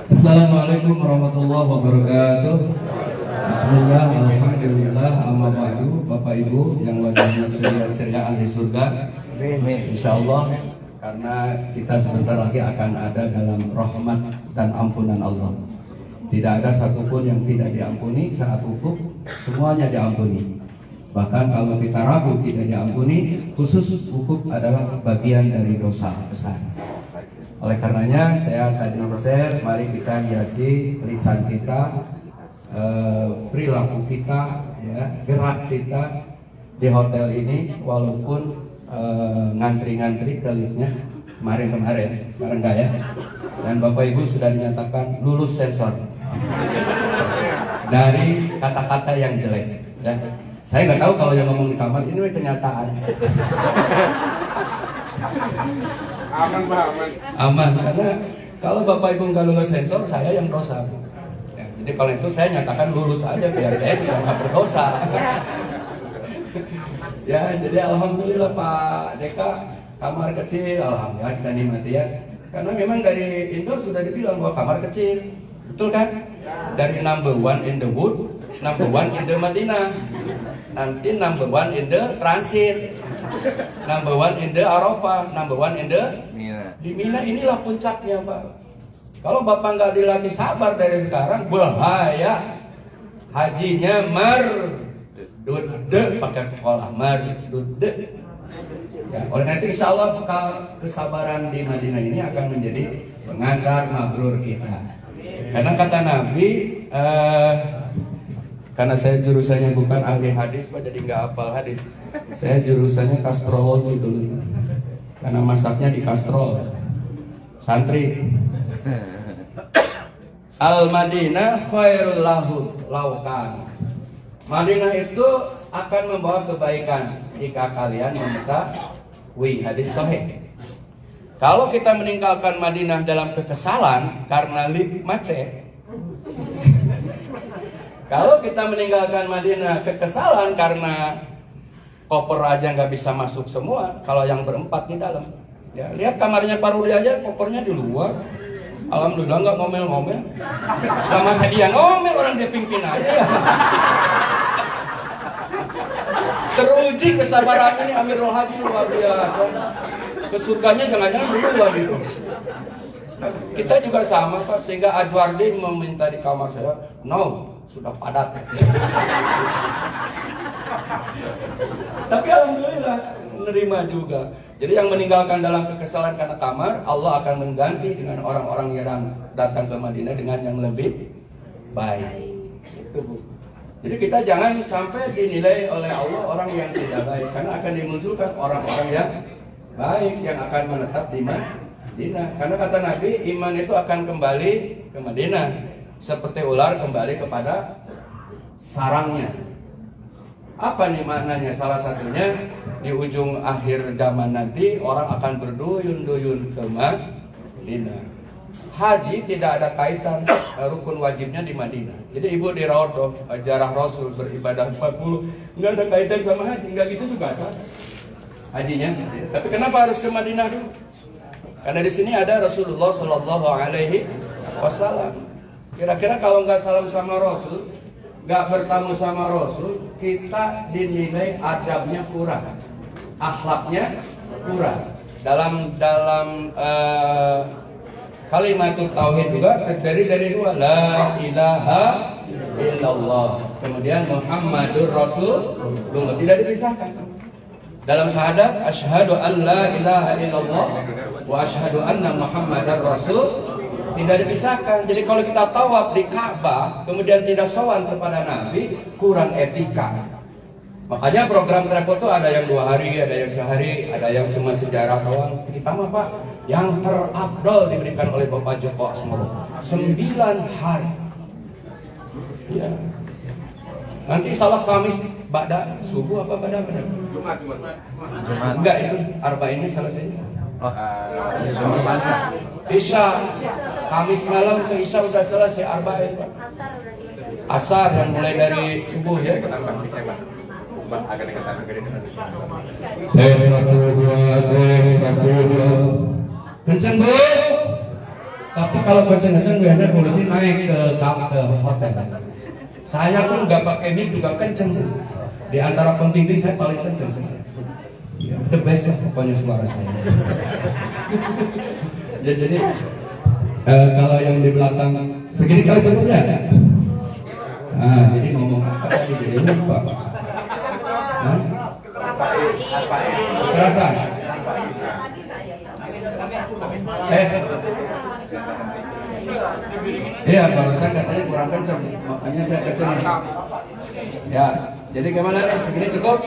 Assalamualaikum warahmatullahi wabarakatuh. Bismillah, alhamdulillah, amma ba'du. Bapak Ibu yang wajahnya ceria-ceria di surga, insyaallah, karena kita sebentar lagi akan ada dalam rahmat dan ampunan Allah. Tidak ada satupun yang tidak diampuni saat wukuf, semuanya diampuni. Bahkan kalau kita ragu tidak diampuni, khusus wukuf adalah bagian dari dosa besar. Oleh karenanya saya tadi share, mari kita hiasi lisan kita, perilaku kita, ya, gerak kita di hotel ini, walaupun ngantri-ngantri ke liftnya kemarin, sekarang enggak ya. Dan Bapak Ibu sudah dinyatakan lulus sensor dari kata-kata yang jelek. Ya. Saya nggak tahu kalau yang ngomong di kamar ini kenyataan. Aman, karena kalau Bapak Ibu nggak lulus sensor, saya yang dosa. Ya, jadi kalau itu saya nyatakan lulus aja biar saya tidak berdosa. Ya, jadi alhamdulillah Pak Deka, kamar kecil, alhamdulillah kita nikmati ya. Karena memang dari Indo sudah dibilang bahwa kamar kecil, betul kan? Dari number one in the wood, number one in the Madinah, nanti number one in the transit, number one in the Arafah, number one in the di Mina. Inilah puncaknya Pak. Kalau Bapak nggak dilatih sabar dari sekarang, bahaya. Hajinya merdudde, pakai sekolah merdudde. Ya, oleh karena itu insya Allah bekal kesabaran di Madinah ini akan menjadi pengantar mabrur kita. Karena kata Nabi, karena saya jurusannya bukan ahli hadis, Pak, jadi nggak hafal hadis. Saya jurusannya kastrologi dulu. Karena masaknya di kastrol. Santri. Al-Madinah khairul laukan. Madinah itu akan membawa kebaikan jika kalian mengetahui hadis sahih. Kalau kita meninggalkan Madinah dalam kekesalan karena lift macet, kalau kita meninggalkan Madinah kekesalan karena koper aja nggak bisa masuk semua, kalau yang berempat di dalam, ya lihat kamarnya Pak Rudi aja kopernya di luar, alhamdulillah nggak ngomel-ngomel, nggak masa dia ngomel, orang dia pimpin aja ya. Teruji kesabaran ini Amirul Haji luar biasa. Ke surganya jangan-jangan duluan itu. Kita juga sama Pak, sehingga Azwardi meminta di kamar saya, no, sudah padat. Tapi alhamdulillah menerima juga. Jadi yang meninggalkan dalam kekesalan karena kamar, Allah akan mengganti dengan orang-orang yang datang ke Madinah dengan yang lebih baik. Itu Bu. Jadi kita jangan sampai dinilai oleh Allah orang yang tidak baik, karena akan dimunculkan orang-orang yang baik yang akan menetap di Madinah. Karena kata Nabi, iman itu akan kembali ke Madinah seperti ular kembali kepada sarangnya. Apa nih maknanya? Salah satunya di ujung akhir zaman nanti orang akan berduyun-duyun ke Madinah. Haji tidak ada kaitan rukun wajibnya di Madinah. Jadi ibu di Raudhah, jarah Rasul beribadah 40, nggak ada kaitan sama haji, nggak gitu juga sah hajinya. Tapi kenapa harus ke Madinah dulu? Karena di sini ada Rasulullah Shallallahu Alaihi Wasallam. Kira-kira kalau nggak salam sama Rasul, nggak bertamu sama Rasul, kita dinilai adabnya kurang, akhlaknya kurang. Dalam kalimatul tauhid juga terdiri dari dua, la ilaha illallah, kemudian Muhammadur Rasulullah, tidak dipisahkan. Dalam syahadat asyhadu an la ilaha illallah wa asyhadu anna Muhammadar Rasul, tidak dipisahkan. Jadi kalau kita tawaf di Ka'bah kemudian tidak sowan kepada Nabi, kurang etika. Makanya program travel itu ada yang 2 hari, ada yang sehari, ada yang cuma sejarah doang. Kita mah Pak, yang terabdol diberikan oleh Bapak Joko Asmoro 9 hari. Ya. Nanti salah Kamis Ba'da subuh apa Ba'da? Jumat. Enggak, itu Arba'innya selesai. Isya. Kamis malam ke Isya udah selesai Arba'in. Asar yang mulai dari subuh ya. Kenceng Bu. Tapi kalau kenceng-kenceng biasanya polisi naik ke hotel. Saya pun nggak pakai mic juga kenceng. Di antara pembimbing saya paling kenceng. The best ya pokoknya suara saya. Ya, jadi kalau yang di belakang segini kali cukup ya? Nah, jadi ngomong apa tadi jadi lupa. Terasa? Iya, barusan katanya kurang kenceng, makanya saya kenceng. Ya, jadi gimana nih? Segini cukup?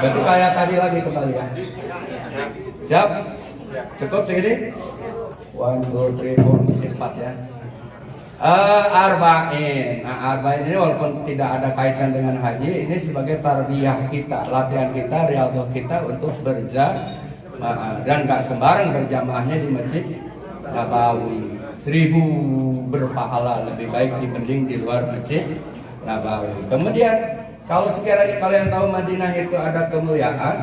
Berarti kayak tadi lagi kembali ya. Siap? Cukup segini? 1, 2, 3, 4, 4 ya. Arba'in. Nah, arba'in ini walaupun tidak ada kaitan dengan haji, ini sebagai tarbiyah kita, latihan kita, riyadhah kita untuk berjamaah. Dan gak sembarang berjamaahnya di Masjid Nabawi. 1000 berpahala lebih baik dibanding di luar Masjid Nabawi. Kemudian kalau sekiranya kalian tahu Madinah itu ada kemuliaan,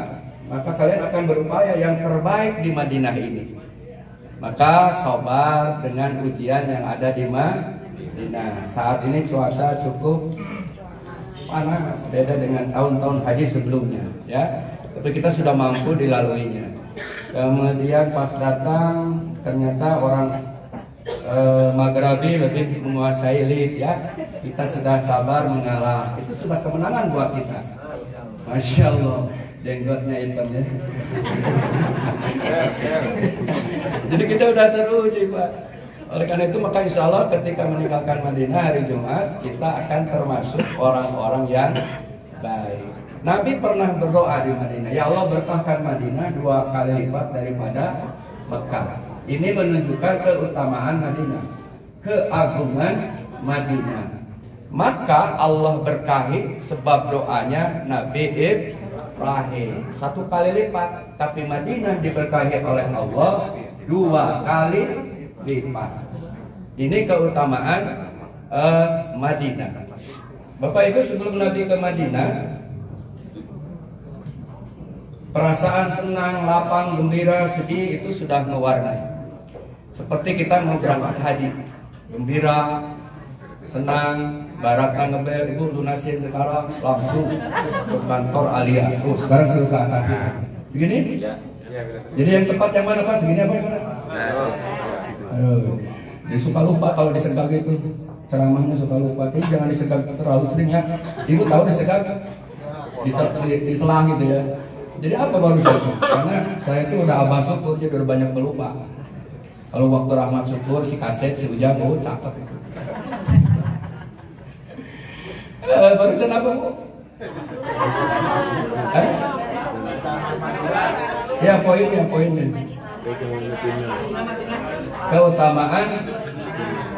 maka kalian akan berupaya yang terbaik di Madinah ini. Maka sabar dengan ujian yang ada di Madinah. Saat ini cuaca cukup panas, beda dengan tahun-tahun haji sebelumnya, ya. Tapi kita sudah mampu dilaluinya. Kemudian pas datang ternyata orang Maghribi lebih menguasai lift, ya. Kita sudah sabar mengalah. Itu sudah kemenangan buat kita. Masya Allah. Jenggotnya hitam ya. Jadi kita udah teruji Pak. Oleh karena itu maka insya Allah ketika meninggalkan Madinah hari Jumat, kita akan termasuk orang-orang yang baik. Nabi pernah berdoa di Madinah, ya Allah berkahkan Madinah 2 kali lipat daripada Mekah. Ini menunjukkan keutamaan Madinah, keagungan Madinah. Maka Allah berkahi sebab doanya Nabi Ibrahim 1 kali lipat, tapi Madinah diberkahi oleh Allah 2 kali lipat. Ini keutamaan Madinah. Bapak Ibu, sebelum Nabi ke Madinah, perasaan senang, lapang, gembira, sedih itu sudah mewarnai. Seperti kita mau berangkat haji, gembira, senang, baratnya ngebel, ibu lunasin sekarang langsung ke kantor Alia. Oh, sekarang sudah ke atas. Begini? Jadi yang tepat yang mana Pak? Segini apa yang mana? Aduh, jadi suka lupa kalau disegak itu. Ceramahnya suka lupa. Jadi jangan disegak terlalu sering ya. Ibu tahu disegak? Diselang gitu ya. Jadi apa baru saya? Karena saya itu udah abah syukur, jadi udah banyak pelupa. Kalau waktu Rahmat syukur, si kaset, si Ujang, oh cakep itu. Barusan apa Bu? Ya poinnya. Keutamaan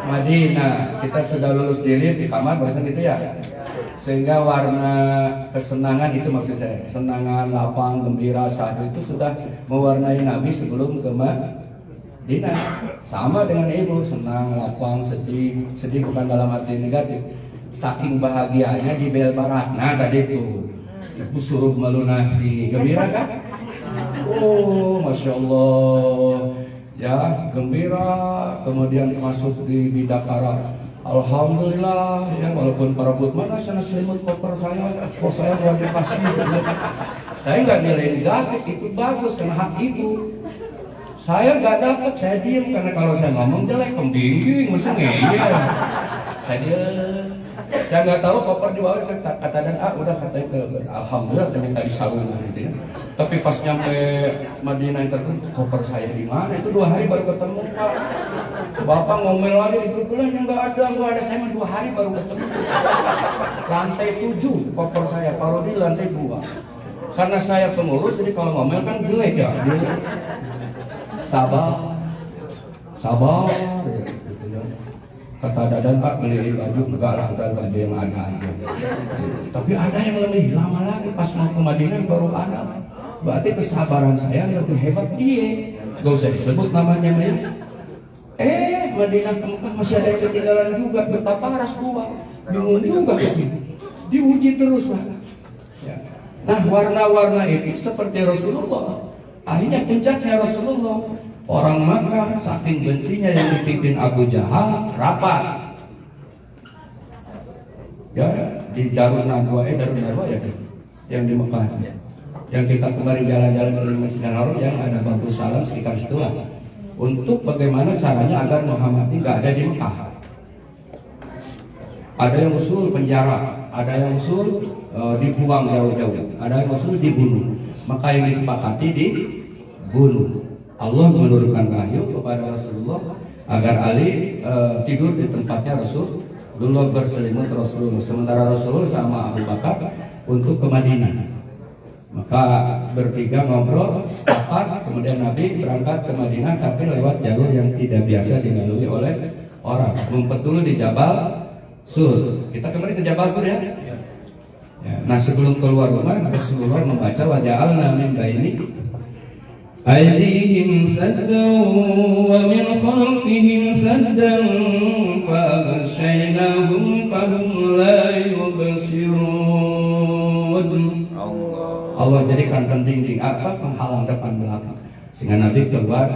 Madinah. Kita sudah lulus diri di kamar barusan gitu ya. Sehingga warna kesenangan itu maksud saya, kesenangan, lapang, gembira, syahdu itu sudah mewarnai Nabi sebelum ke Madinah. Sama dengan ibu, senang, lapang, sedih bukan dalam arti negatif. Saking bahagianya di bel barat. Nah tadi itu ibu suruh melunasi, gembira kan? Oh, masya Allah, ya gembira. Kemudian masuk di Bidakara. Alhamdulillah, ya walaupun para but mana sana selimut koper saya, kok saya nggak dikasih. Saya nggak nilai negatif, itu bagus karena hak ibu. Saya nggak dapat, saya diem karena kalau saya ngomong jelek, kembing, masa ngeyel. Saya diem. Saya nggak tahu koper di bawah kata dan udah katanya ke alhamdulillah ternyata di sarungan gitu ya. Tapi pas nyampe Madinah itu koper saya di mana? Itu 2 hari baru ketemu Pak. Bapak ngomel lagi di grup yang nggak ada. Saya mah 2 hari baru ketemu. Lantai 7 koper saya, taruh di lantai 2. Karena saya pengurus jadi kalau ngomel kan jelek ya. Sabar ya. Kata Dadan Pak beli baju enggak lah, udah baju yang ada aja. Tapi ada yang lebih lama lagi pas mau ke Madinah baru ada. Berarti kesabaran saya lebih hebat dia. Gak usah disebut namanya ya. Madinah ke Mekah masih ada yang ketinggalan juga. Betapa ras gua bingung juga gitu. Diuji terus lah. Ya. Nah warna-warna itu seperti Rasulullah. Akhirnya puncaknya Rasulullah Orang Makkah saking bencinya yang dipimpin Abu Jahal rapat. Ya, di Darun Nadwa ya yang di Mekah. Yang kita kemarin jalan-jalan dari Masjidil Haram yang ada batu salam sekitar situlah. Untuk bagaimana caranya agar Muhammad ini nggak ada di Mekah. Ada yang usul penjara, ada yang usul dibuang jauh-jauh, ada yang usul dibunuh. Maka yang disepakati dibunuh. Allah menurunkan wahyu kepada Rasulullah agar Ali tidur di tempatnya Rasulullah, berselimut Rasulullah. Sementara Rasulullah sama Abu Bakar untuk ke Madinah. Maka bertiga ngobrol, kemudian Nabi berangkat ke Madinah tapi lewat jalur yang tidak biasa dilalui oleh orang. Ngumpet dulu di Jabal Sur. Kita kemarin ke Jabal Sur ya. Nah sebelum keluar rumah Rasulullah membaca wa ja'alna min baini aydihim saddan wa min khalfihim saddan fa aghshaynahum fahum la yubsirun. Allah jadikan dinding apa penghalang depan belakang sehingga Nabi keluar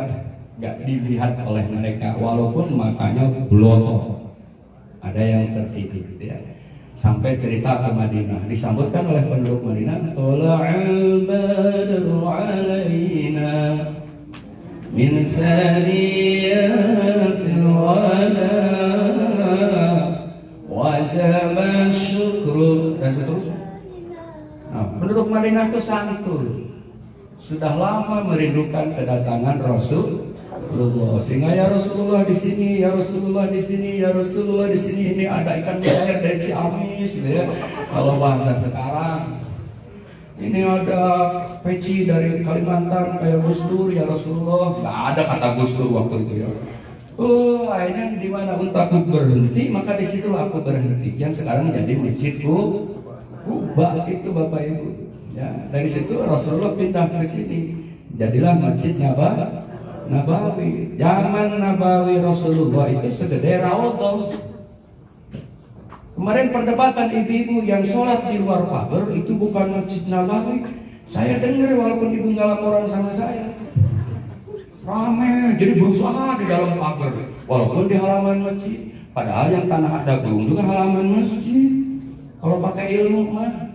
nggak dilihat oleh mereka walaupun matanya blotok, ada yang tertidur gitu ya. Sampai cerita ke Madinah disambutkan oleh penduduk Madinah, Tola'al badru alaina min saniyatil wada wajaba syukru dan seterusnya. Nah, penduduk Madinah itu santun, sudah lama merindukan kedatangan Rasulullah. Sehingga ya Rasulullah di sini, ya Rasulullah di sini, ya Rasulullah di sini. Ini ada ikan mujair dari Ciamis, gitu ya. Kalau bahasa sekarang, ini ada peci dari Kalimantan kayak Gus Dur, ya Rasulullah. Nggak ada kata Gus Dur waktu itu ya. Akhirnya di mana untuk aku berhenti, maka di situ aku berhenti. Yang sekarang jadi masjid Kubah itu Bapak Ibu. Ya, dari situ Rasulullah pindah ke sini. Jadilah Masjid Nabawi. Zaman Nabawi Rasulullah itu segede Raudhah. Kemarin perdebatan ibu-ibu yang sholat di luar pagar itu bukan Masjid Nabawi. Saya dengar walaupun ibu nggak laporan sama saya. Ramai, jadi berusaha di dalam pagar walaupun di halaman masjid. Padahal yang tanah ada belum juga halaman masjid. Kalau pakai ilmu mah,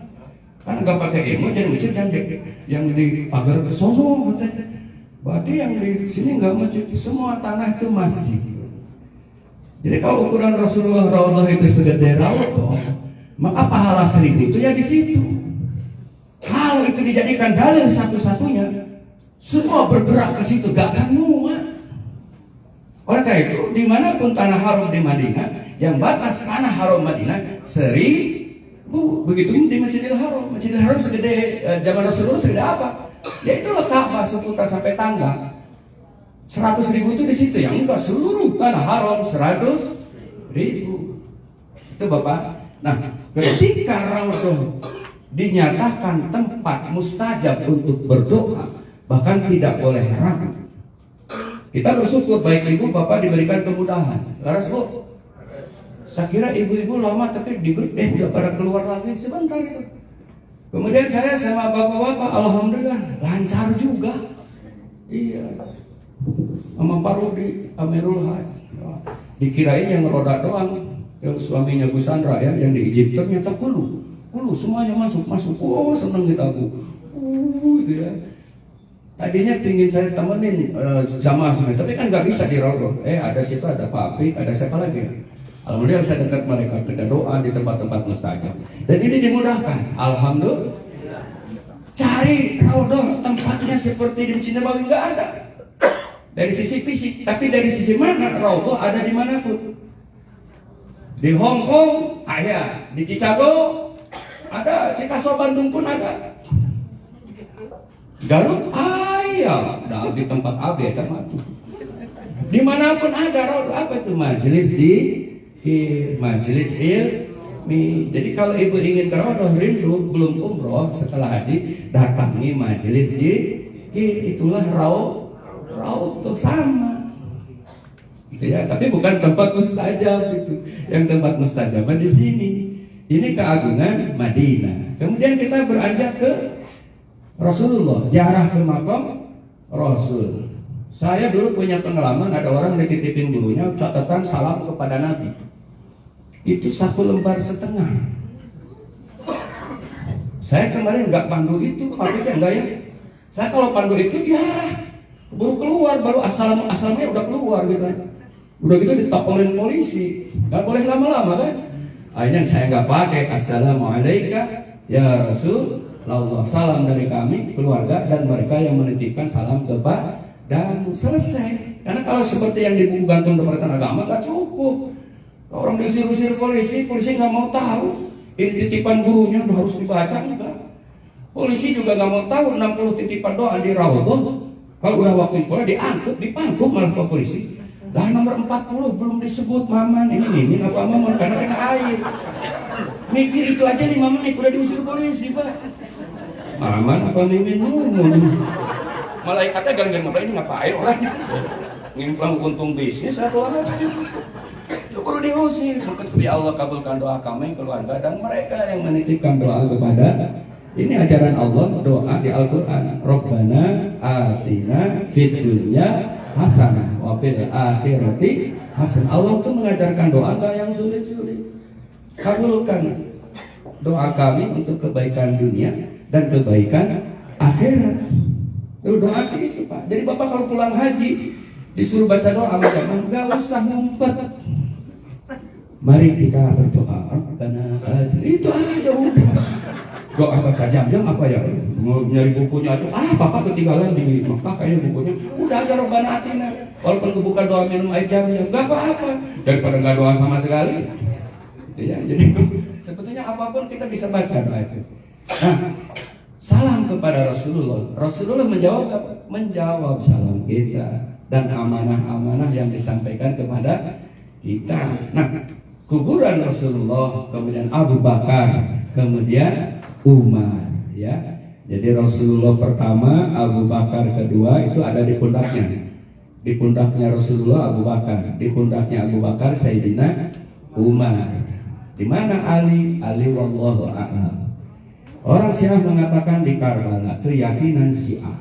kan nggak pakai ilmu jadi masjid yang di pagar ke sono katanya. Berarti yang di sini nggak masjid, semua tanah itu masjid. Jadi kalau ukuran Rasulullah Raudhah itu segede Raudhah, maka pahala 1000 itu ya di situ. Kalau itu dijadikan dalil satu-satunya, semua bergerak ke situ, gak akan muat. Oleh karena itu, dimanapun tanah haram di Madinah, yang batas tanah haram Madinah 1000. Begitu di Masjidil Haram. Masjidil Haram segede zaman Rasulullah segede apa? Ya itulah Ka'bah seputar sampai tangga. 100.000 itu di situ. Yang enggak seluruh tanah haram 100.000. Itu Bapak. Nah, ketika Raudhah dinyatakan tempat mustajab untuk berdoa, bahkan tidak boleh ragu. Kita bersyukur baik ibu bapak diberikan kemudahan. Laras Bu. Saya kira ibu-ibu lama tapi diberi udah pada keluar lagi sebentar gitu. Kemudian saya sama bapak-bapak alhamdulillah lancar juga. Iya. Sama Pak Rudi Amirul Haj. Dikirain yang roda doang, yang suaminya Bu Sandra ya, yang di Egypt ternyata kulu semuanya masuk. Oh seneng kita Bu. Gitu ya. Tadinya pingin saya temenin jamaah semua, tapi kan nggak bisa di Raudhah. Ada situ ada Pak Apik, ada siapa lagi? Alhamdulillah saya dekat mereka, kita doa di tempat-tempat mustajab. Dan ini dimudahkan. Alhamdulillah. Cari Raudhah tempatnya seperti di Masjid Nabawi nggak ada. Dari sisi fisik, tapi dari sisi mana Raudhah ada di mana tuh? Di Hong Kong ada, di Chicago ada, Chicago Bandung pun ada. Garut ayam, nah di tempat AB kan tuh. Dimanapun ada Raudhah, apa itu majelis ilmi. Jadi kalau ibu ingin ke Raudhah rindu belum umroh setelah haji, datangi majelis itulah Raudhah sama. Gitu ya, tapi bukan tempat mustajab itu. Yang tempat mustajab di sini. Ini keagungan Madinah. Kemudian kita beranjak ke Rasulullah, ziarah ke makam Rasul Saya dulu punya pengalaman, ada orang dititipin gurunya catatan salam kepada Nabi. Itu 1,5 lembar. Saya kemarin nggak pandu itu, tapi kan enggak ya. Saya kalau pandu itu ya baru keluar, baru asalnya udah keluar gitu. Udah gitu ditapolin polisi, nggak boleh lama-lama kan. Akhirnya saya nggak pakai assalamualaikum ya Rasulullah, salam dari kami keluarga dan mereka yang menitipkan salam kepada dan selesai. Karena kalau seperti yang di buku gantung Departemen Agama nggak cukup. Orang disir-usir polisi nggak mau tahu. Ini titipan gurunya udah harus dibaca juga. Polisi juga nggak mau tahu 60 titipan doa di raudhah. Kalau udah waktu sekolah diangkut, dipangkuk malah ke polisi. Lah nomor 40 belum disebut Maman, ini apa Maman karena kena air. Mikir itu aja 5 menit udah diusir polisi, Pak. Maman apa Mimin Mumun? Malaikatnya galing-galing ngapain ini ngapain orang? Ngimplang untung bisnis atau apa? Itu perlu diusir. Kecuali Allah kabulkan doa kami, keluarga dan mereka yang menitipkan doa kepada. Ini ajaran Allah, doa di Al-Quran. Rabbana atina fid dunya hasanah wa fil akhirati hasanah. Allah itu mengajarkan doa yang sulit-sulit. Kabulkan doa kami untuk kebaikan dunia dan kebaikan akhirat. Itu doa itu, Pak. Jadi Bapak kalau pulang haji disuruh baca doa jangan enggak usah ngumpet. Mari kita berdoa. Rabbana atina. Itu aja udah. Doa baca jam-jam apa ya? Mau nyari bukunya itu, Bapak ketinggalan di Mekah kayaknya bukunya. Udah aja Rabbana atina. Walaupun kebuka doa minum air jam-jam, enggak apa-apa. Daripada enggak doa sama sekali. Gitu ya. Jadi sebetulnya apapun kita bisa baca doa itu. Nah, salam kepada Rasulullah. Rasulullah menjawab apa? Menjawab salam kita dan amanah-amanah yang disampaikan kepada kita. Nah, kuburan Rasulullah, kemudian Abu Bakar, kemudian Umar, ya. Jadi Rasulullah pertama, Abu Bakar kedua itu ada di pundaknya. Di pundaknya Rasulullah Abu Bakar, di pundaknya Abu Bakar Sayyidina Umar. Di mana Ali? Ali wallahu a'lam. Orang Syiah mengatakan di Karbala, keyakinan Syiah.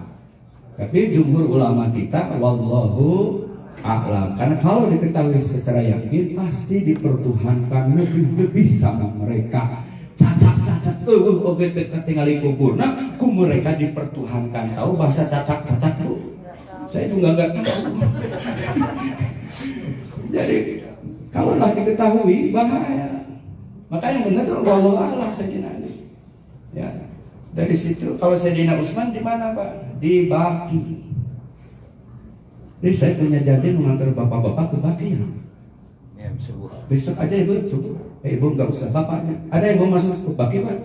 Tapi jumhur ulama kita wallahu a'lam. Karena kalau diketahui secara yakin pasti dipertuhankan lebih sama mereka. Cacak-cacak tinggal di kubur. Nah, mereka dipertuhankan. Tahu bahasa cacak-cacak tuh? Saya juga nggak tahu. Jadi kalaulah diketahui bahaya. Maka yang benar itu wallahu a'lam Sayyidina Ali. Ya. Dari situ kalau Sayyidina Utsman di mana, Pak? Di Baki. Jadi saya punya janji mengantar bapak-bapak ke Baki ya. Ya, besok aja Ibu, subuh. Ibu nggak usah, bapaknya. Ada yang mau masuk ke Baki, Pak?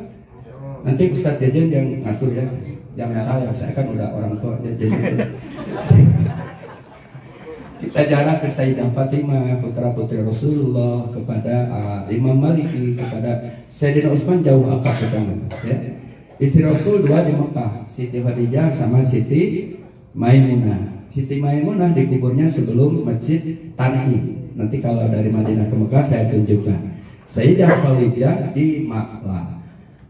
Nanti Ustaz Jajan yang ngatur ya. Jangan saya kan udah orang tua Jajan. Kita jarah ke Sayyidah Fatimah, putra-putri Rasulullah, kepada Imam Maliki, kepada Sayyidina Utsman jauh akad ketangan. Ya. Istri Rasul 2 di Mekah, Siti Khadijah sama Siti Maimunah. Siti Maimunah dikuburnya sebelum Masjid Tan'im. Nanti kalau dari Madinah ke Mekah saya tunjukkan. Sayyidah Khadijah di Makkah.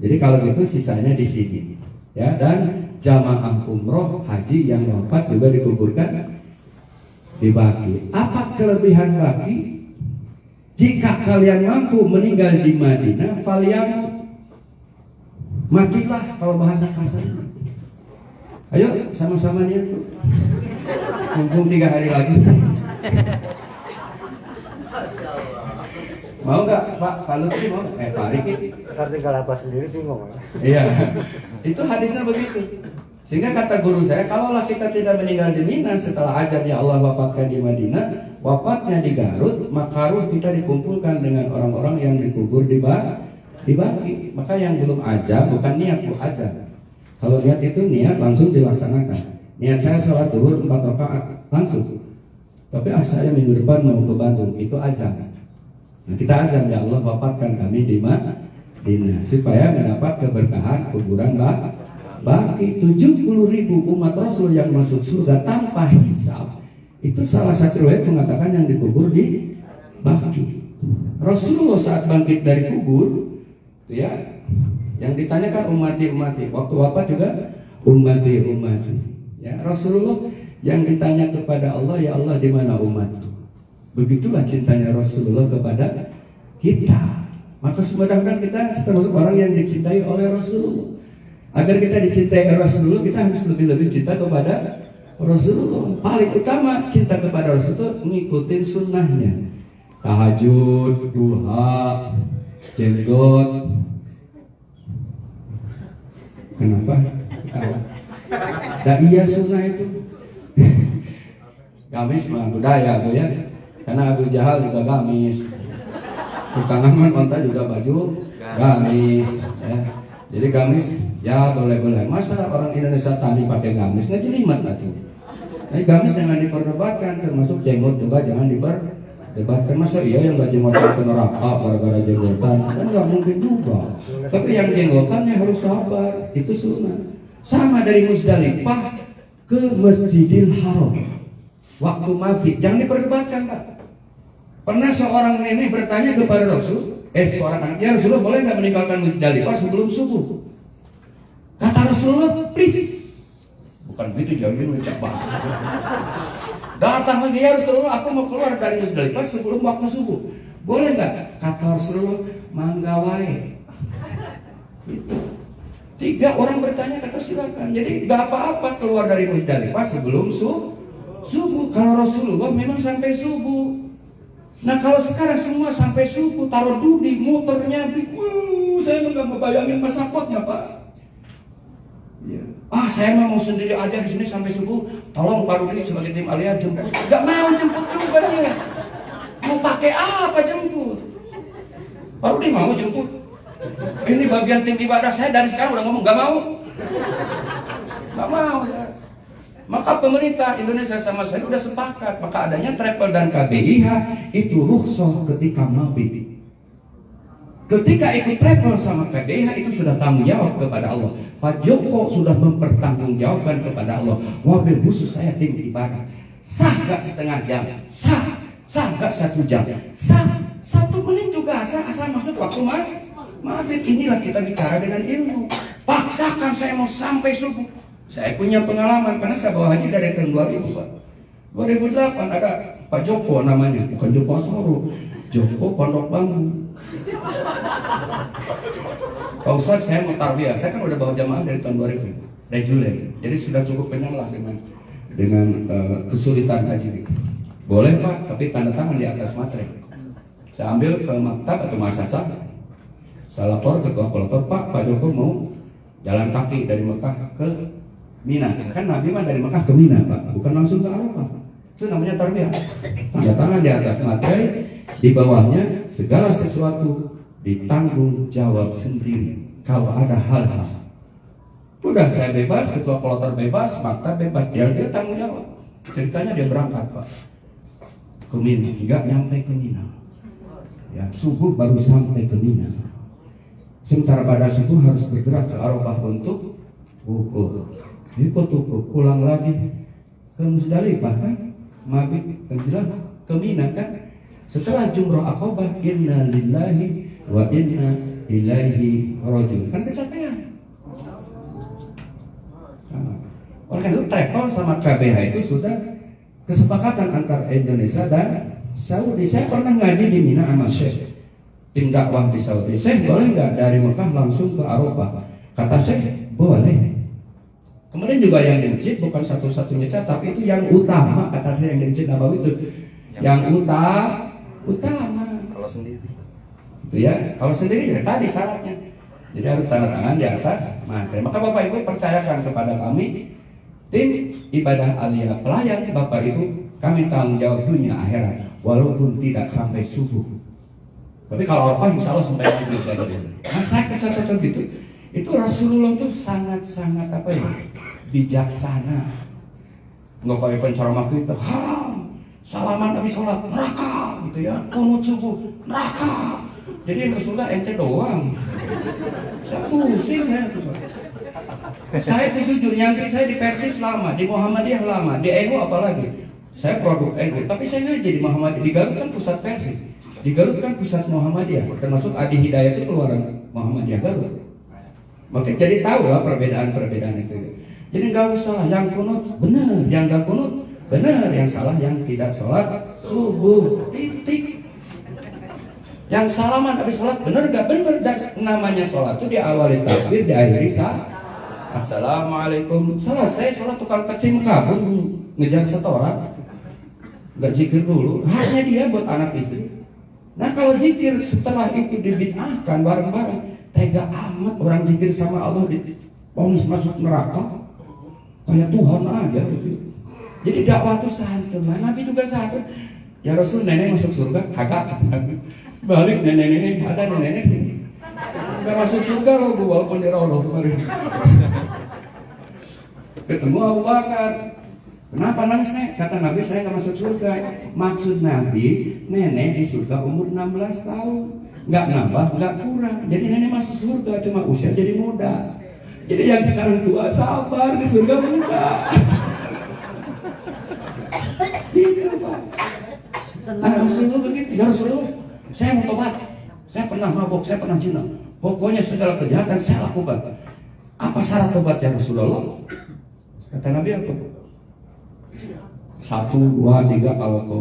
Jadi kalau gitu sisanya di sini. Ya, dan jamaah umroh haji yang wafat juga dikuburkan di Baki. Apa kelebihan Baki? Jika kalian mampu meninggal di Madinah, falyamut. Matilah kalau bahasa kasarnya. Ayo sama-sama niat. Mumpung 3 hari lagi. Mau nggak Pak? Kalau sih mau. Pak Riki. Ntar tinggal apa sendiri bingung. Iya. Itu hadisnya begitu. Sehingga kata guru saya, kalaulah kita tidak meninggal di Mina setelah ajalnya Allah wafatkan di Madinah, wafatnya di Garut, maka ruh kita dikumpulkan dengan orang-orang yang dikubur di Baki. Maka yang belum azab bukan niat, bu azab. Kalau niat itu niat langsung dilaksanakan. Niat saya sholat zuhur 4 rakaat langsung. Tapi saya minggu depan mau ke Bandung, itu azab. Nah, kita azab, ya Allah wafatkan kami di Madinah supaya mendapat keberkahan kuburan Baki. 70.000 umat Rasul yang masuk surga tanpa hisab. Itu salah satu riwayat mengatakan yang dikubur di Baki. Rasulullah saat bangkit dari kubur, ya, yang ditanyakan umati. Waktu wafat juga umati. Ya, Rasulullah Yang ditanya kepada Allah, ya Allah di mana umatku? Begitulah cintanya Rasulullah kepada kita. Maka mudah-mudahan kita termasuk orang yang dicintai oleh Rasulullah. Agar kita dicintai oleh Rasulullah, kita harus lebih-lebih cinta kepada Rasulullah. Paling utama cinta kepada Rasulullah itu ngikutin sunnahnya. Tahajud, duha, jenggot. Kenapa? Iya sunnah itu. Gamis mah budaya tuh ya. Karena Abu Jahal juga gamis. Tukang aman onta juga baju gamis ya. Jadi gamis ya boleh-boleh. Masa orang Indonesia tadi pakai gamis? Nah jelimet nanti. Nah, gamis jangan diperdebatkan, termasuk jenggot juga jangan diperdebatkan. Masa iya yang gak jenggotan ke neraka gara-gara jenggotan? Kan gak mungkin juga. Tapi yang jenggotannya harus sabar, itu sunnah. Sama dari Musdalifah ke Masjidil Haram. Waktu maghrib jangan diperdebatkan, Pak. Pernah seorang nenek bertanya kepada Rasul, seorang anak, ya Rasulullah boleh nggak meninggalkan Musdalifah sebelum subuh? Kata Rasulullah, please. Bukan begitu, jangan ucap bahasa. Datang lagi, ya Rasulullah, aku mau keluar dari Musdalifah sebelum waktu subuh. Boleh nggak? Kata Rasulullah, mangga wae. Itu. 3 orang bertanya, kata silakan. Jadi nggak apa-apa keluar dari Musdalifah sebelum subuh. Kalau Rasulullah memang sampai subuh. Nah kalau sekarang semua sampai subuh, taruh dudi, motornya, saya nggak membayangin pasaportnya Pak. Ya. Saya mau sendiri aja di sini sampai subuh. Tolong Pak Rudi sebagai tim Alia jemput. Gak mau jemput juga dia. Mau pakai apa jemput? Pak Rudi mau jemput. Ini bagian tim ibadah saya dari sekarang udah ngomong gak mau. Gak mau saya. Maka pemerintah Indonesia sama saya sudah sepakat. Maka adanya travel dan KBIH itu rukhsah ketika mabit. Ketika ikut travel sama KBIH itu sudah tanggung jawab kepada Allah. Pak Joko sudah mempertanggungjawabkan kepada Allah. Wabil khusus saya tim ibadah. Sah gak setengah jam? Sah gak 1 jam? Sah 1 menit juga sah. Asal masuk waktu mabit. Inilah kita bicara dengan ilmu. Paksakan saya mau sampai subuh. Saya punya pengalaman karena saya bawa haji dari tahun 2000 Pak. 2008 ada Pak Joko namanya, bukan Joko Asmoro, Joko Pondok Bambu. Pak Ustadz saya mau tarbiyah, saya kan udah bawa jamaah dari tahun 2000, dari Juli. Jadi sudah cukup kenyang lah dengan kesulitan haji ini. Boleh Pak, tapi tanda tangan di atas materai. Saya ambil ke maktab atau muasasah. Saya lapor ke ketua pelopor, Pak Joko mau jalan kaki dari Mekah ke Mina. Kan Nabi mah dari Mekah ke Mina Pak, bukan langsung ke Arafah. Itu namanya tarbiyah. Tanda tangan di atas materai, di bawahnya segala sesuatu ditanggung jawab sendiri. Kalau ada hal-hal, udah saya bebas, ketua pelopor bebas, maktab bebas, dia tanggung jawab. Ceritanya dia berangkat Pak ke Mina, nggak nyampe ke Mina. Ya, subuh baru sampai ke Mina. Sementara pada subuh harus bergerak ke Arafah untuk wukuf. Ikut wukuf, pulang lagi ke Musdalifah kan, mabit ke Mina kan. Setelah jumrah Aqabah, inna lillahi wa inna ilaihi raji'un. Kan kecapean. Oleh karena itu travel sama KBH itu sudah kesepakatan antara Indonesia dan Saudi. Saya pernah ngaji di Mina sama Syekh tim dakwah di Saudi. Syekh boleh nggak dari Mekah langsung ke Arafah? Kata Syekh boleh. Kemudian juga yang di masjid bukan satu-satunya cara, tapi itu yang utama. Kata saya yang di masjid Nabawi itu yang utama. Kalau sendiri itu ya, kalau sendiri ya tadi syaratnya. Jadi harus tanda tangan di atas materai. Maka Bapak Ibu percayakan kepada kami tim ibadah Alia pelayan Bapak Ibu, kami tanggung jawab dunia akhirat walaupun tidak sampai subuh. Tapi kalau apa insya Allah sampai maghrib tadi. Nah saya kecatat gitu. Itu Rasulullah itu sangat-sangat apa ya, bijaksana. Nggak kayak penceramah kita, salaman habis sholat neraka gitu ya, kunut subuh neraka. Jadi yang Rasulullah ente doang. Saya pusing ya. Saya itu jujur nyantri saya di Persis lama, di Muhammadiyah lama, di NU apalagi. Saya produk NU, tapi saya ngaji di Muhammadiyah. Di Garut kan pusat Persis, di Garut kan pusat Muhammadiyah. Termasuk Adi Hidayat itu keluaran Muhammadiyah Garut. Maka jadi tahu lah perbedaan-perbedaan itu. Jadi nggak usah yang kunut benar, yang nggak kunut benar, yang salah yang tidak sholat subuh, titik. Yang salaman habis sholat benar nggak benar? Namanya sholat itu diawali takbir, diakhiri assalamualaikum. Selesai sholat tukang kecil kabur ngejar setoran, nggak zikir dulu. Hanya dia buat anak istri. Nah kalau zikir setelah itu dibid'ahkan bareng-bareng, tega amat orang zikir sama Allah diponis masuk neraka. Kayak Tuhan aja gitu. Jadi dakwah itu santun. Nabi juga santun. Ya Rasul, nenek masuk surga? Kagak. Balik nenek-nenek, ada nenek nggak masuk surga loh, gue walaupun di rodoh kemarin. Ketemu Abu Bakar. Kenapa nangis nek? Kata Nabi, saya nggak masuk surga. Maksud Nabi, nenek di surga umur 16 tahun. Nggak nambah, nggak kurang. Jadi nenek masuk surga, cuma usia jadi muda. Jadi yang sekarang tua sabar, di surga muda. Gitu Pak. Nah Rasulullah begitu. Ya Rasulullah, saya mau tobat. Saya pernah mabuk, saya pernah zina. Pokoknya segala kejahatan saya lakukan. Apa syarat tobat ya Rasulullah? Kata Nabi apa? 1, 2, 3 kalau ke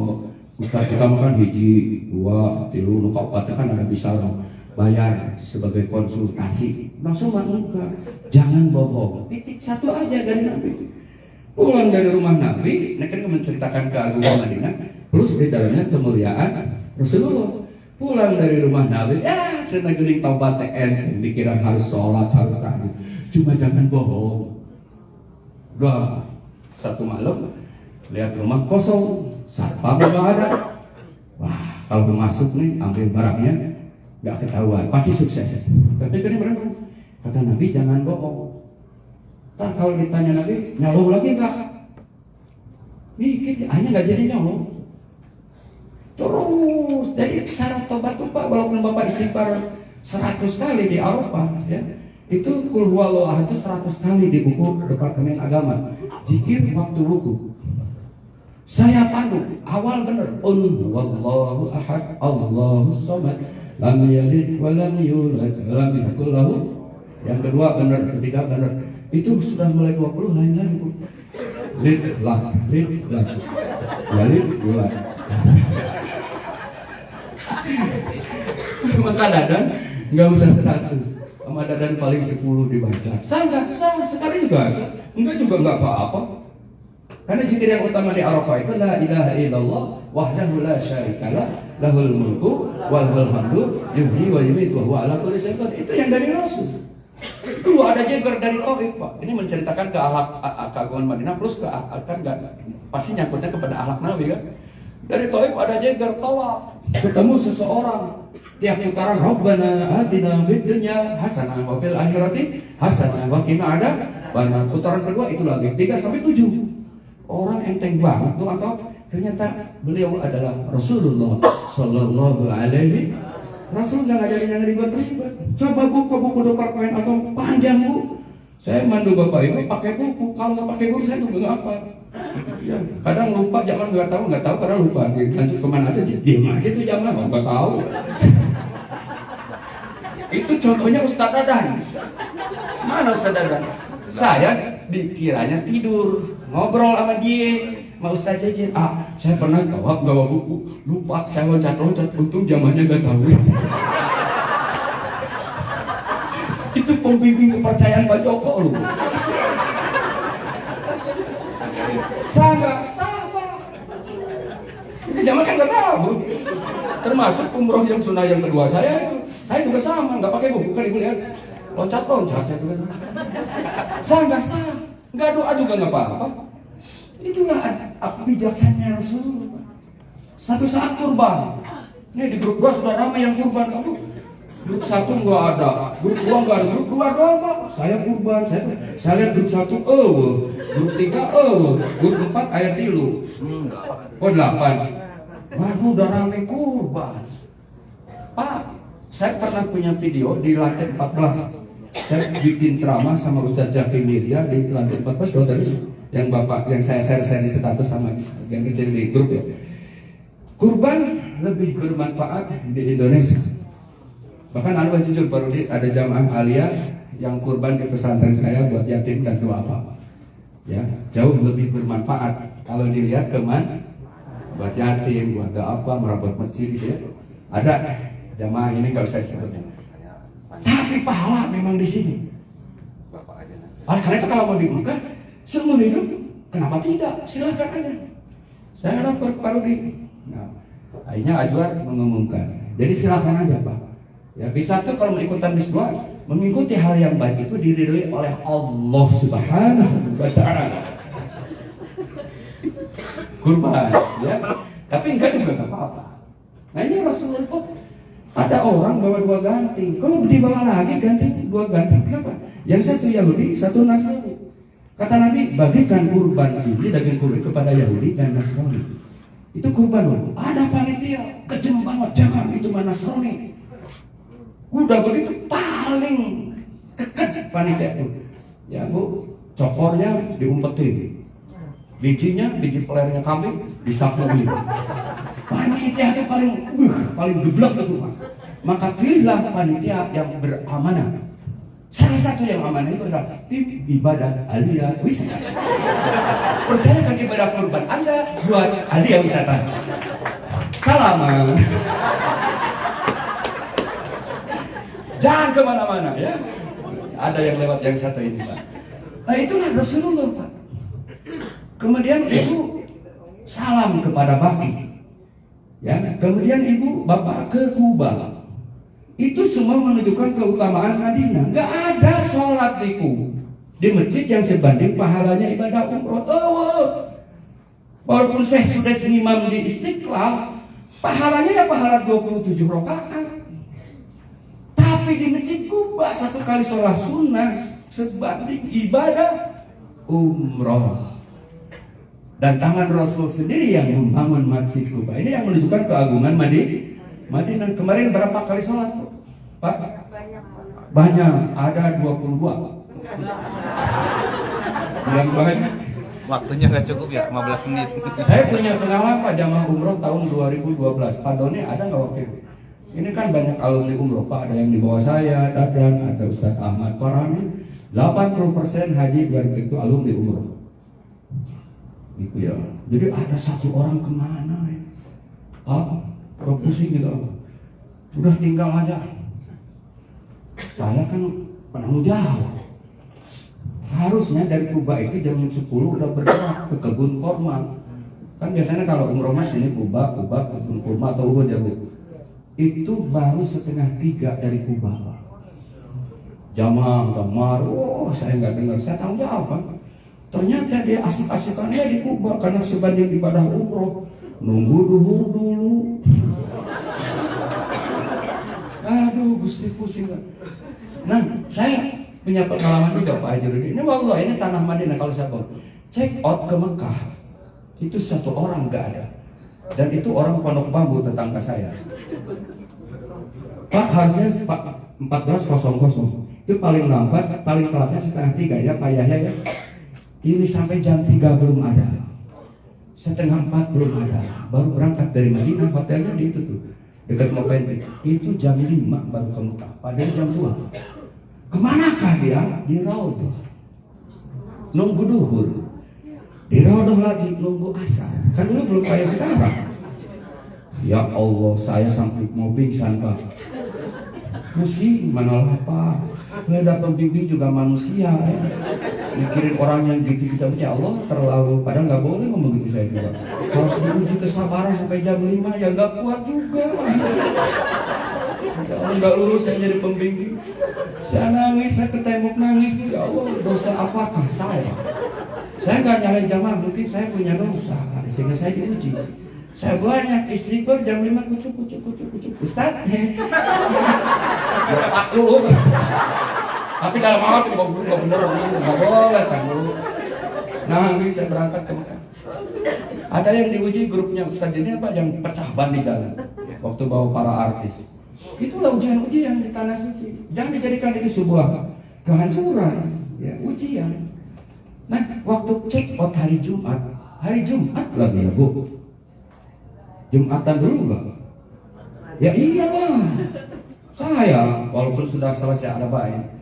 Ustaz kita makan hiji, 2, 3, nuka obatnya kan ada bisa bayar sebagai konsultasi. Langsung enggak. Jangan bohong. Titik 1 aja dari Nabi. Pulang dari rumah Nabi, ini kan menceritakan keagungan Madinah, plus di dalamnya kemuliaan Rasulullah. Pulang dari rumah Nabi, cina geling taubat TN, dikira harus sholat, harus rajin. Cuma jangan bohong. Udah 1 malam, lihat rumah kosong, satpam nggak ada. Wah, kalau masuk nih, ambil barangnya, nggak ketahuan, pasti sukses. Tapi kan berapa? Kata Nabi jangan bohong. Ntar kalau ditanya Nabi, nyolong lagi nggak? Mikir, hanya nggak jadi nyolong. Terus, jadi syarat tobat itu Pak, walaupun Bapak istighfar 100 kali di Arafah, ya, itu kul huwallahu itu 100 kali di buku Departemen Agama. Zikir waktu wudu. Saya pandu, awal bener. Allahu ahad, Allahus samad, lam yalid wa lam yulad, wa lam yakul lahu. Yang kedua bener, ketiga bener. Itu sudah mulai 20 lain lagi Bu. Lid lah, yalid yulad. Maka dadan nggak usah 100, sama dadan paling 10 dibaca. Sah nggak sah, sekali juga sah. Enggak juga nggak apa-apa. Karena zikir yang utama di Arafah itu la ilaha illallah wahdahu la syarikalah lahul mulku wa lahul hamdu yuhyi wa yumiitu wa huwa ala kulli syai'in qadir. Itu yang dari Rasul. Dulu ada jeger dari Taif Pak. Ini menceritakan keagungan Madinah plus pasti nyangkutnya kepada akhlak Nabi kan. Dari Taif ada jeger tawaf. Ketemu seseorang tiap putaran Rabbana atina fid dunya hasanah wa fil akhirati hasanah wa qina adzabannar. Putaran kedua itu lagi 3 sampai 7. Orang enteng banget tuh, atau ternyata beliau adalah Rasulullah Sallallahu Alaihi. Rasul nggak ngajarin yang ribet-ribet. Coba buka buku departemen atau panjang Bu. Saya mandu Bapak Ibu pakai buku. Kalau nggak pakai buku saya juga nggak apa. Ya, kadang lupa, jangan nggak tahu karena lupa. Lanjut kemana aja, diam aja tuh jangan nggak tahu. Itu contohnya Ustadz Dadan. Mana Ustadz Dadan? Saya dikiranya tidur, ngobrol sama dia, sama Ustadz Jajan. Saya pernah bawa buku, lupa, saya loncat-loncat, untung zamannya nggak tahu. Itu pembimbing kepercayaan Pak Joko loh. Sabar. Itu zaman kan nggak tahu. Termasuk umroh yang sunnah yang kedua saya itu, saya juga sama, nggak pakai buku kan Ibu lihat. Loncat saya juga sah, nggak doa juga nggak apa-apa. Itulah bijaksananya Rasulullah. Satu saat kurban, ini di grup 2 sudah ramai yang kurban. Grup 1 nggak ada, grup 2 nggak ada, grup 2 doang Pak. Saya kurban, saya lihat grup 1 grup 3 grup 4 ayat 3. 8. Waduh udah ramai kurban. Pak, saya pernah punya video di lantai 14. Saya bikin ceramah sama Ustadz Jaki Mirya di lantai 14 dari yang Bapak yang saya share di status sama yang kecil di grup ya. Kurban lebih bermanfaat di Indonesia. Bahkan Anda jujur baru ada jamaah aliyah yang kurban di pesantren saya buat yatim dan doa apa. ya jauh lebih bermanfaat kalau dilihat kemana, buat yatim, buat apa, merawat masjid gitu ya. Ada jamaah ini nggak usah sebutnya. Tapi pahala memang di sini. Karena itu kalau mau dibuka seumur hidup, kenapa tidak? Silakan aja. Saya lapor ke Pak Rudi. Nah, akhirnya Ajwar mengumumkan. Jadi silakan aja Pak. Ya bisa tuh kalau mau ikutan biswa, mengikuti hal yang baik itu diridhoi oleh Allah Subhanahu wa Ta'ala. Kurban, ya. Tapi enggak juga nggak apa-apa. Nah ini Rasulullah kok ada orang bawa 2 ganting. Kalau dibawa lagi ganting 2 ganting, kenapa? Yang satu Yahudi, satu Nasrani. Kata Nabi, bagikan kurban ini daging kurban kepada Yahudi dan Nasrani. Itu kurban loh. Ada panitia, kejem banget, jangan itu mana Nasrani. Udah begitu paling keket panitia itu. Ya Bu, cokornya diumpetin. Biji pelernya kambing disapuin. Panitia itu paling geblek itu Pak. Maka pilihlah panitia yang beramanah. Salah satu yang amanah itu adalah tim ibadah Alia Wisata. Percayakan ibadah kurban Anda buat Alia Wisata. Salaman. Jangan kemana-mana ya. Ada yang lewat yang satu ini Pak. Nah itulah Rasulullah Pak. Kemudian ibu salam kepada Baki. Ya, kemudian ibu bapak ke Kuba. Itu semua menunjukkan keutamaan Madinah. Gak ada sholat di masjid yang sebanding pahalanya ibadah umroh. Walaupun saya sudah imam di Istiqlal, pahalanya ya pahala 27 rakaat. Tapi di masjid Kuba 1 kali sholat sunnah sebanding ibadah umroh. Dan tangan Rasul sendiri yang membangun masjid Kuba. Ini yang menunjukkan keagungan Madinah. Kemarin berapa kali sholat Pak? Banyak, ada 22. Yang banyak. Waktunya nggak cukup ya, 15 menit. Saya punya pengalaman Pak jamaah umroh tahun 2012. Pak Doni ada nggak waktu itu? Ini kan banyak alumni umroh Pak. Ada yang di bawah saya, Dadan, ada Ustadz Ahmad Farhani. 80% haji 2000 itu alumni umroh. Gitu ya. Jadi ada satu orang kemana ya? Pusing gitu. Udah tinggal aja. Saya kan penanggung jawab. Harusnya dari Kuba itu jam 10 udah bergerak ke kebun kurma. Kan biasanya kalau umroh mas ini Kuba, kebun kurma atau Uhud ya Bu. Itu baru 2:30 dari Kuba Pak. Jamaah gamar, saya nggak dengar, saya tanggung jawab Pak. Ternyata dia asik-asikannya di Kuba karena sebanding ibadah umroh. Nunggu duhur dulu. Aduh, Gusti pusing. Nah, saya punya pengalaman juga Pak Haji Rudi. Ini wallah ini tanah Madinah kalau saya tahu. Check out ke Mekah. Itu 1 orang nggak ada. Dan itu orang Pondok Bambu tetangga saya. Pak harusnya 14.00. Itu paling lambat, paling telatnya 2:30 ya Pak Yahya ya. Ini sampai jam 3 belum ada. 3:30 belum ada. Baru berangkat dari Madinah, hotelnya di itu tuh dekat Moped. Itu jam 5 baru ke Mekah. Padahal jam 2. Kemanakah dia? Di Raudhah. Nunggu duhur. Di Raudhah lagi nunggu asar. Kan dulu belum kayak sekarang. Ya Allah, saya sampai mau pingsan Pak. Pusing, mana lapar. Ada pembimbing juga manusia ya. Mikirin orang yang gitu kita punya Allah terlalu, padahal nggak boleh ngomong gitu saya juga. Harus diuji kesabaran sampai jam 5 ya nggak kuat juga. Kalau nggak lulus saya jadi pembimbing. Saya nangis, saya ketembok nangis. Ya Allah, dosa apakah saya? Saya nggak nyalain jamaah, mungkin saya punya dosa sehingga saya diuji. Saya banyak istighfar jam 5 kucuk. Ustaz. Pak dulu. Tapi dalam hati nggak bener, nggak boleh kan dulu. Nangis saya berangkat ke Mekah. Ada yang diuji grupnya Ustaz ini apa yang pecah ban di jalan waktu bawa para artis. Itulah ujian-ujian di tanah suci. Jangan dijadikan itu sebuah kehancuran, ya ujian. Nah, waktu check out hari Jumat lagi ya Bu. Jumatan dulu enggak? Ya iya Bang. Saya walaupun sudah selesai ada baik,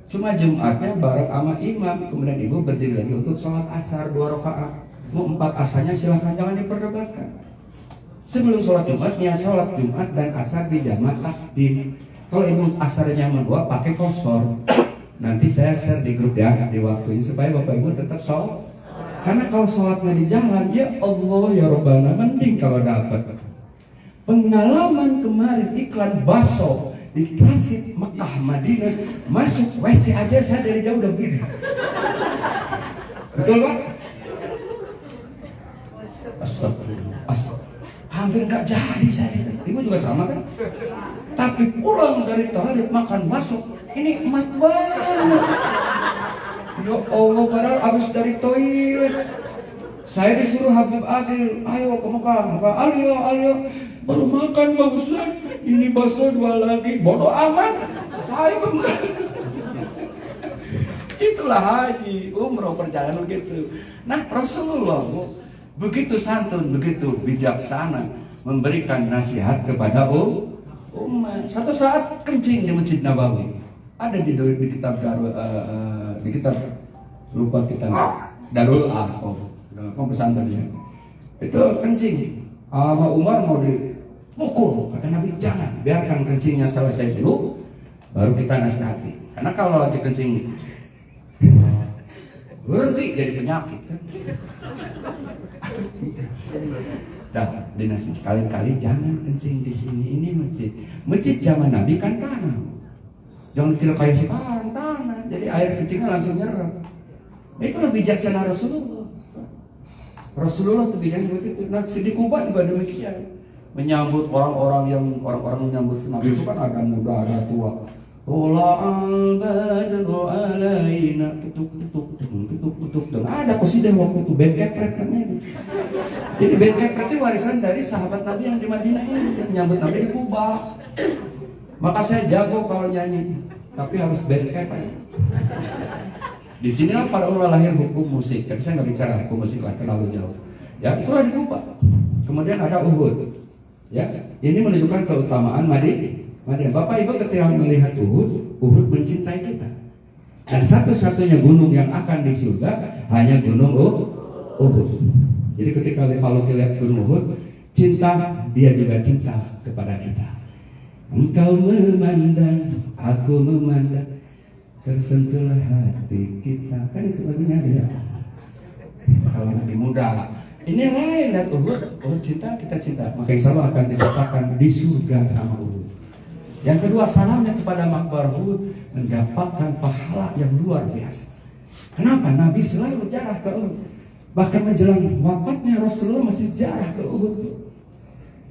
Cuma Jumatnya bareng sama imam, kemudian ibu berdiri lagi untuk sholat asar 2 rakaat. Mau 4 asarnya silahkan, jangan diperdebatkan. Sebelum sholat Jumatnya, sholat Jumat dan asar di jamaah takdim. Kalau ibu asarnya berdua pakai kosor, nanti saya share di grup ya, di waktunya supaya bapak ibu tetap sholat. Karena kalau sholatnya di jalan, ya Allah ya Rabbana, mending kalau dapat. Pengalaman kemarin iklan baso di transit Mekah Madinah, masuk WC aja saya dari jauh udah begini. Betul Pak? Astagfirullah. Hampir nggak jadi saya. Ibu juga sama kan? Tapi pulang dari toilet makan bakso, ini emak banget. Ya Allah, padahal abis dari toilet. Saya disuruh Habib Adil, ayo ke Mekah, Alio, baru makan bagus lah. Ini bakso 2 lagi, bodoh amat. Saya ke Mekah. Itulah haji, umroh perjalanan begitu. Nah Rasulullah begitu santun, begitu bijaksana memberikan nasihat kepada umat. Satu saat kencing di Masjid Nabawi. Ada di kitab di kitab lupa kita Darul Arqam pesantrennya. Itu kencing. Sama Umar mau dipukul, kata Nabi jangan, biarkan kencingnya selesai dulu, baru kita nasihati. Karena kalau lagi kencing berhenti jadi penyakit. Dah, dinasih sekali-kali jangan kencing di sini. Ini masjid. Masjid zaman Nabi kan tanah. Jangan kira kayak sekarang tanah. Jadi air kencingnya langsung nyerap. Itulah bijaksana Rasulullah. Rasulullah itu bijaksana begitu. Nah, di Kuba juga demikian. Menyambut orang-orang menyambut Nabi itu kan ada muda, ada tua. Tola'al badru alaina tutuk. Ada qasidah waktu itu band kepret namanya. Jadi band kepret itu warisan dari sahabat Nabi yang di Madinah ini yang menyambut Nabi di Kuba. Maka saya jago kalau nyanyi, tapi harus band kepret. Di sinilah para ulama lahir hukum musik. Jadi saya nggak bicara hukum musik lah, terlalu jauh. Ya itulah di Kuba. Kemudian ada Uhud. Ya, ini menunjukkan keutamaan Madinah. Bapak Ibu ketika melihat Uhud mencintai kita. Dan satu-satunya gunung yang akan di surga hanya gunung Uhud. Jadi ketika Pak lihat gunung Uhud, cinta, dia juga cinta kepada kita. Engkau memandang, aku memandang, tersentuhlah hati kita. Kan itu lagunya ya. Kalau nanti muda, ini lain lihat Uhud cinta, kita cinta. Maka insya Allah akan disertakan di surga sama Uhud. Yang kedua, salamnya kepada Makbar Uhud mendapatkan pahala yang luar biasa. Kenapa? Nabi selalu jarah ke Uhud. Bahkan menjelang wafatnya Rasulullah masih jarah ke Uhud.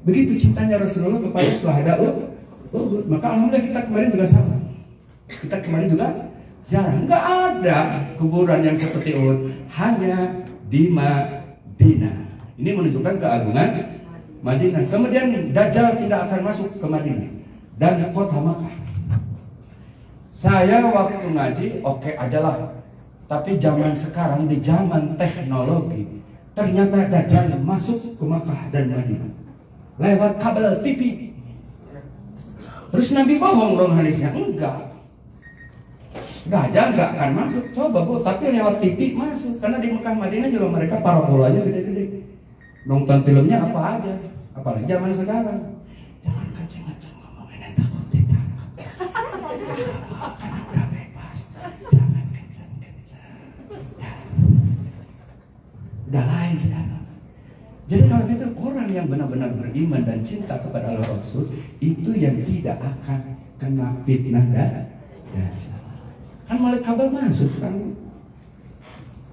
Begitu cintanya Rasulullah kepada syuhada Uhud. Maka alhamdulillah kita kemarin juga sama. Kita kemarin juga jarah. Enggak ada kuburan yang seperti Uhud, hanya di Madinah. Ini menunjukkan keagungan Madinah. Kemudian Dajjal tidak akan masuk ke Madinah dan kota Makkah. Saya waktu ngaji oke adalah, tapi zaman sekarang di zaman teknologi ternyata Dajjal masuk ke Makkah dan Madinah lewat kabel TV. Terus Nabi bohong dong hadisnya? Enggak, Dajjal nggak akan masuk. Coba Bu, tapi lewat TV masuk. Karena di Mekah Madinah juga mereka parabolanya gede-gede. Nonton filmnya apa aja, apalagi zaman sekarang. Jangan kenceng-kenceng. Karena udah bebas, jangan kencang-kencang. Ya. Udah lain sekarang. Jadi kalau gitu orang yang benar-benar beriman dan cinta kepada Allah Rasul itu yang tidak akan kena fitnah dan kan mulai kabel masuk kan.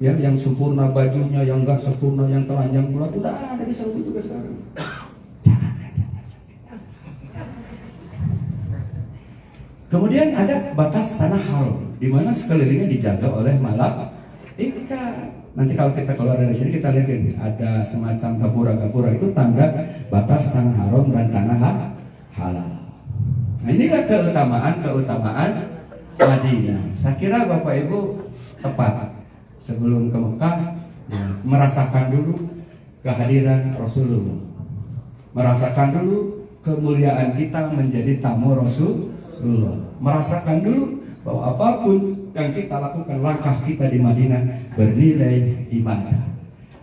Ya, yang sempurna bajunya, yang enggak sempurna, yang telanjang bulat udah ada di Saudi juga sekarang. Kemudian ada batas tanah haram, di mana sekelilingnya dijaga oleh malaikat. Nanti kalau kita keluar dari sini kita lihat ini ada semacam gapura-gapura, itu tanda batas tanah haram dan tanah halal. Nah inilah keutamaan Madinah. Saya kira Bapak Ibu tepat sebelum ke Mekah ya, merasakan dulu kehadiran Rasulullah, merasakan dulu kemuliaan kita menjadi tamu Rasulullah, merasakan dulu bahwa apapun yang kita lakukan, langkah kita di Madinah bernilai ibadah.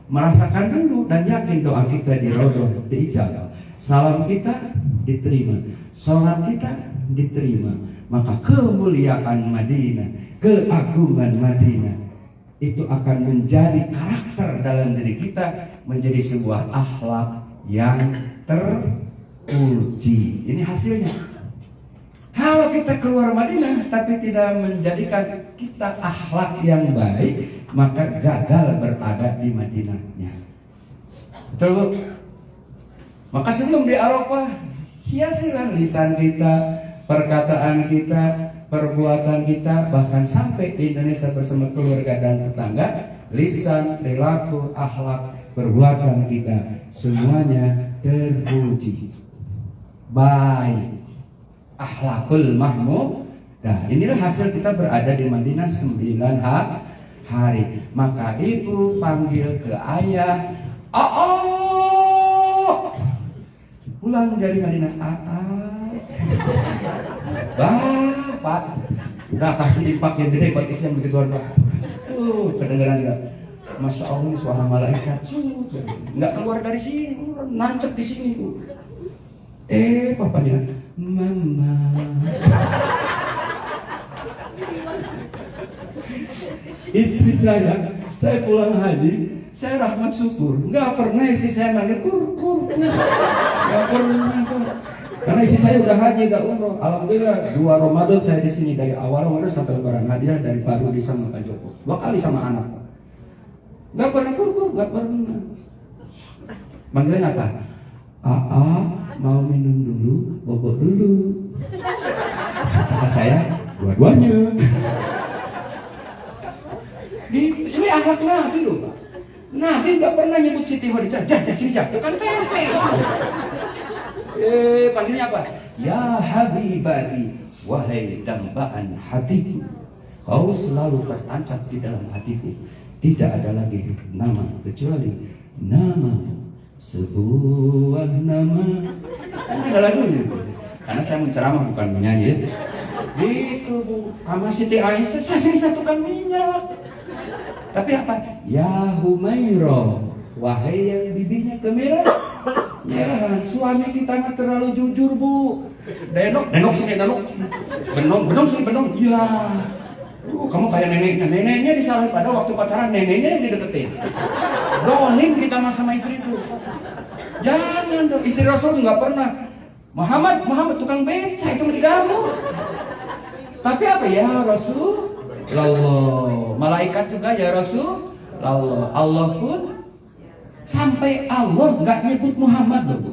Merasakan dulu dan yakin doa kita di Raudhah diijabah, salam kita diterima, sholat kita diterima. Maka kemuliaan Madinah, keagungan Madinah itu akan menjadi karakter dalam diri kita, menjadi sebuah akhlak yang terpuji. Ini hasilnya. Kalau kita keluar Madinah tapi tidak menjadikan kita akhlak yang baik, maka gagal berada di Madinahnya. Betul Bu? Maka sebelum di Arafah, hiasilah lisan kita, perkataan kita, perbuatan kita, bahkan sampai di Indonesia bersama keluarga dan tetangga, lisan, perilaku, akhlak, perbuatan kita semuanya terpuji. Baik. Akhlakul mahmud. Nah, inilah hasil kita berada di Madinah 9 hari. Maka ibu panggil ke ayah, pulang dari Madinah. Bapak, udah kasih impak yang gede buat isi yang begitu Pak. Kedengaran enggak? Masya Allah, ini suara malaikat. Nggak keluar dari sini, nancep di sini Bu. Papa bilang, Mama. Istri saya pulang haji, saya rahmat syukur. Nggak pernah istri saya manggil kur. Nggak pernah. Karena istri saya udah haji, udah umroh. Alhamdulillah 2 Ramadan saya di sini dari awal Ramadan sampai Lebaran, hadiah dari Pak Rudi sama Pak Joko. 2 kali sama anak. Nggak pernah kur, nggak pernah. Manggilin apa? Mau minum dulu, bobok dulu. Kata saya, dua-duanya. Ini akhlak Nabi loh Pak. Nabi nggak pernah nyebut Siti Khadijah, sini kan tempe. Panggilnya apa? Ya Habibati, wahai dambaan hatiku, kau selalu tertancap di dalam hatiku. Tidak ada lagi nama kecuali namamu. Sebuah nama. Ada lagunya. Karena saya menceramah bukan menyanyi. Itu Bu, sama Siti Aisyah saya sini satukan minyak. Tapi apa? Ya Humairah, wahai yang bibinya kemerah. Ya, suami kita mah terlalu jujur Bu. Denok sini denok. Benong sini benong. Ya. Kamu kayak neneknya disalahin, padahal waktu pacaran neneknya yang dideketin. Dolim kita sama istri itu. Jangan dong, istri Rasul nggak pernah. Muhammad tukang beca itu diganggu. Tapi apa ya Rasul? Allah. Malaikat juga ya Rasul. Allah pun sampai Allah nggak nyebut Muhammad loh Bu.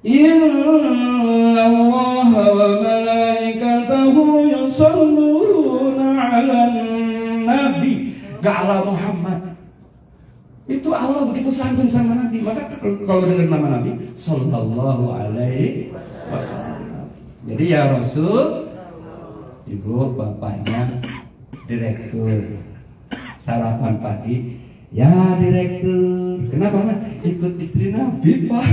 Inna Allah wa malaikatahu yusalluna 'alan nabi, gak ala Muhammad. Itu Allah begitu santun sama Nabi. Maka kalau dengar nama Nabi sallallahu alaihi wasallam. Jadi ya Rasul, ibu bapaknya direktur sarapan pagi. Ya direktur, kenapa Man? Ikut istri Nabi Pak.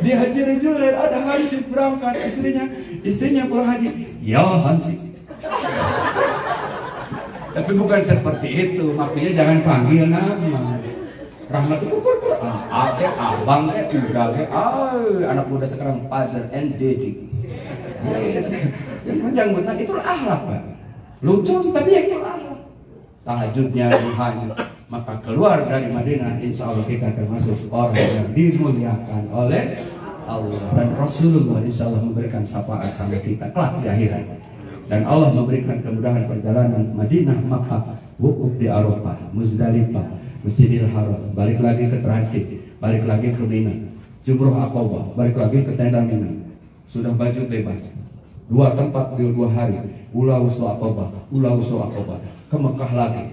Di Haji Reguler ada Hansip berangkat, istrinya pulang haji. Ya Hansip. Tapi bukan seperti itu, maksudnya jangan panggil nama. Rahmat syukur, abang, udah, anak muda sekarang father and daddy. Jangan buat itulah akhlak Pak. Lucu tapi ya itu akhlak. Tahajudnya, duhanya. Maka keluar dari Madinah, insya Allah kita termasuk orang yang dimuliakan oleh Allah. Dan Rasulullah insya Allah memberikan syafaat sama kita kelak di akhirat. Dan Allah memberikan kemudahan perjalanan Madinah, maka wukuf di Arafah, Muzdalifah, Masjidil Haram, balik lagi ke transit, balik lagi ke Mina, Jumroh Aqabah, balik lagi ke tenda Mina. Sudah baju bebas. 2 tempat di 2 hari. Ula Usul Aqabah, ke Mekah lagi.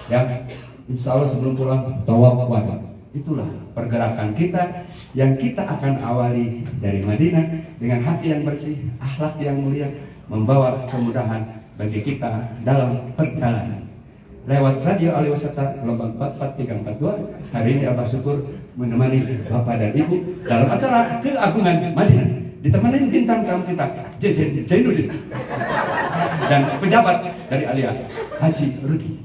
Ya, insya Allah sebelum pulang tawaf wada. Itulah pergerakan kita yang kita akan awali dari Madinah dengan hati yang bersih, akhlak yang mulia, membawa kemudahan bagi kita dalam perjalanan. Lewat radio Aliwasata gelombang 44342, hari ini Abah Syukur menemani Bapak dan Ibu dalam acara keagungan Madinah. ditemani bintang tamu kita Jainuddin dan pejabat dari Alia Haji Rudi.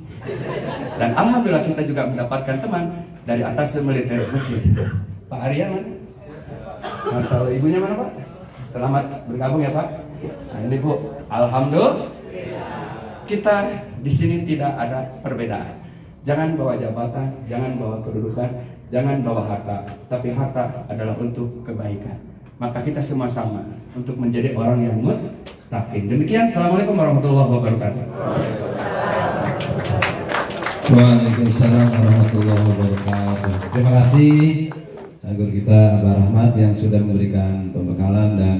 Dan alhamdulillah kita juga mendapatkan teman dari atas militer Mesir. Pak Arya mana? Masalah ibunya mana Pak? Selamat bergabung ya Pak. Nah ini Bu, alhamdulillah kita di sini tidak ada perbedaan. Jangan bawa jabatan, jangan bawa kedudukan, jangan bawa harta, tapi harta adalah untuk kebaikan. Maka kita semua sama untuk menjadi orang yang muttaqin. Demikian, assalamualaikum warahmatullahi wabarakatuh. Waalaikumsalam warahmatullahi wabarakatuh. Terima kasih guru kita Abah Rahmat yang sudah memberikan pembekalan dan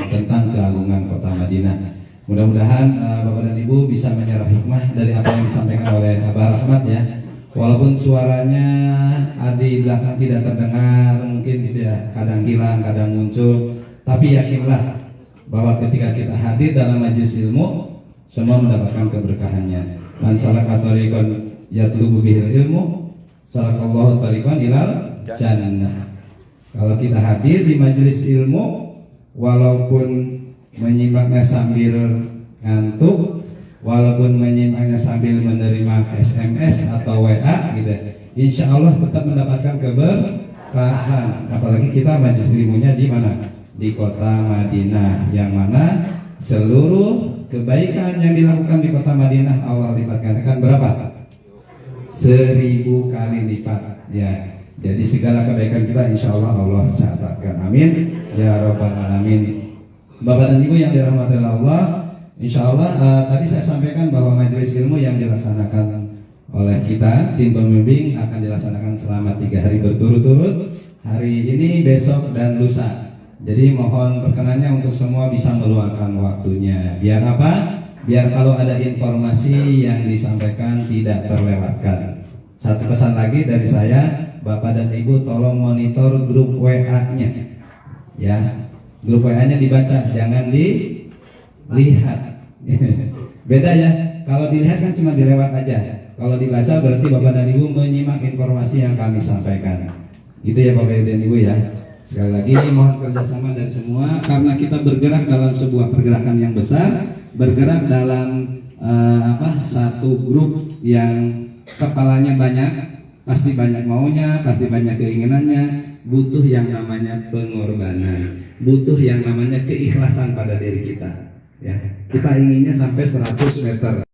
tentang keagungan kota Madinah. Mudah-mudahan Bapak dan Ibu bisa menyerap hikmah dari apa yang disampaikan oleh Abah Rahmat ya. Walaupun suaranya di belakang tidak terdengar, mungkin gitu ya, kadang hilang, kadang muncul, tapi yakinlah bahwa ketika kita hadir dalam majelis ilmu, semua mendapatkan keberkahannya. Man salaka tariqan yatlubu bihil ilmu, salakallahu tariqan ilal jannah. Kalau kita hadir di majelis ilmu, walaupun menyimaknya sambil ngantuk, walaupun menyimaknya sambil menerima SMS atau WA gitu, insya Allah tetap mendapatkan keberkahan. Apalagi kita majelis ilmunya di mana? Di kota Madinah, yang mana seluruh kebaikan yang dilakukan di kota Madinah Allah lipat gandakan berapa? 1000 kali lipat ya. Jadi segala kebaikan kita insya Allah Allah catatkan. Amin ya rabbal alamin. Bapak dan Ibu yang dirahmati Allah, insya Allah tadi saya sampaikan bahwa majelis ilmu yang dilaksanakan oleh kita tim pembimbing akan dilaksanakan selama 3 hari berturut-turut, hari ini, besok, dan lusa. Jadi mohon perkenannya untuk semua bisa meluangkan waktunya. Biar apa? Biar kalau ada informasi yang disampaikan tidak terlewatkan. Satu pesan lagi dari saya, Bapak dan Ibu tolong monitor grup WA-nya ya. Grup WA-nya dibaca, jangan dilihat. Beda ya, kalau dilihat kan cuma dilewat aja. Kalau dibaca berarti Bapak dan Ibu menyimak informasi yang kami sampaikan. Itu ya Bapak dan Ibu ya. Sekali lagi mohon kerjasama dari semua, karena kita bergerak dalam sebuah pergerakan yang besar, bergerak dalam satu grup yang kepalanya banyak, pasti banyak maunya, pasti banyak keinginannya, butuh yang namanya pengorbanan, butuh yang namanya keikhlasan pada diri kita. Ya, kita inginnya sampai 100 meter,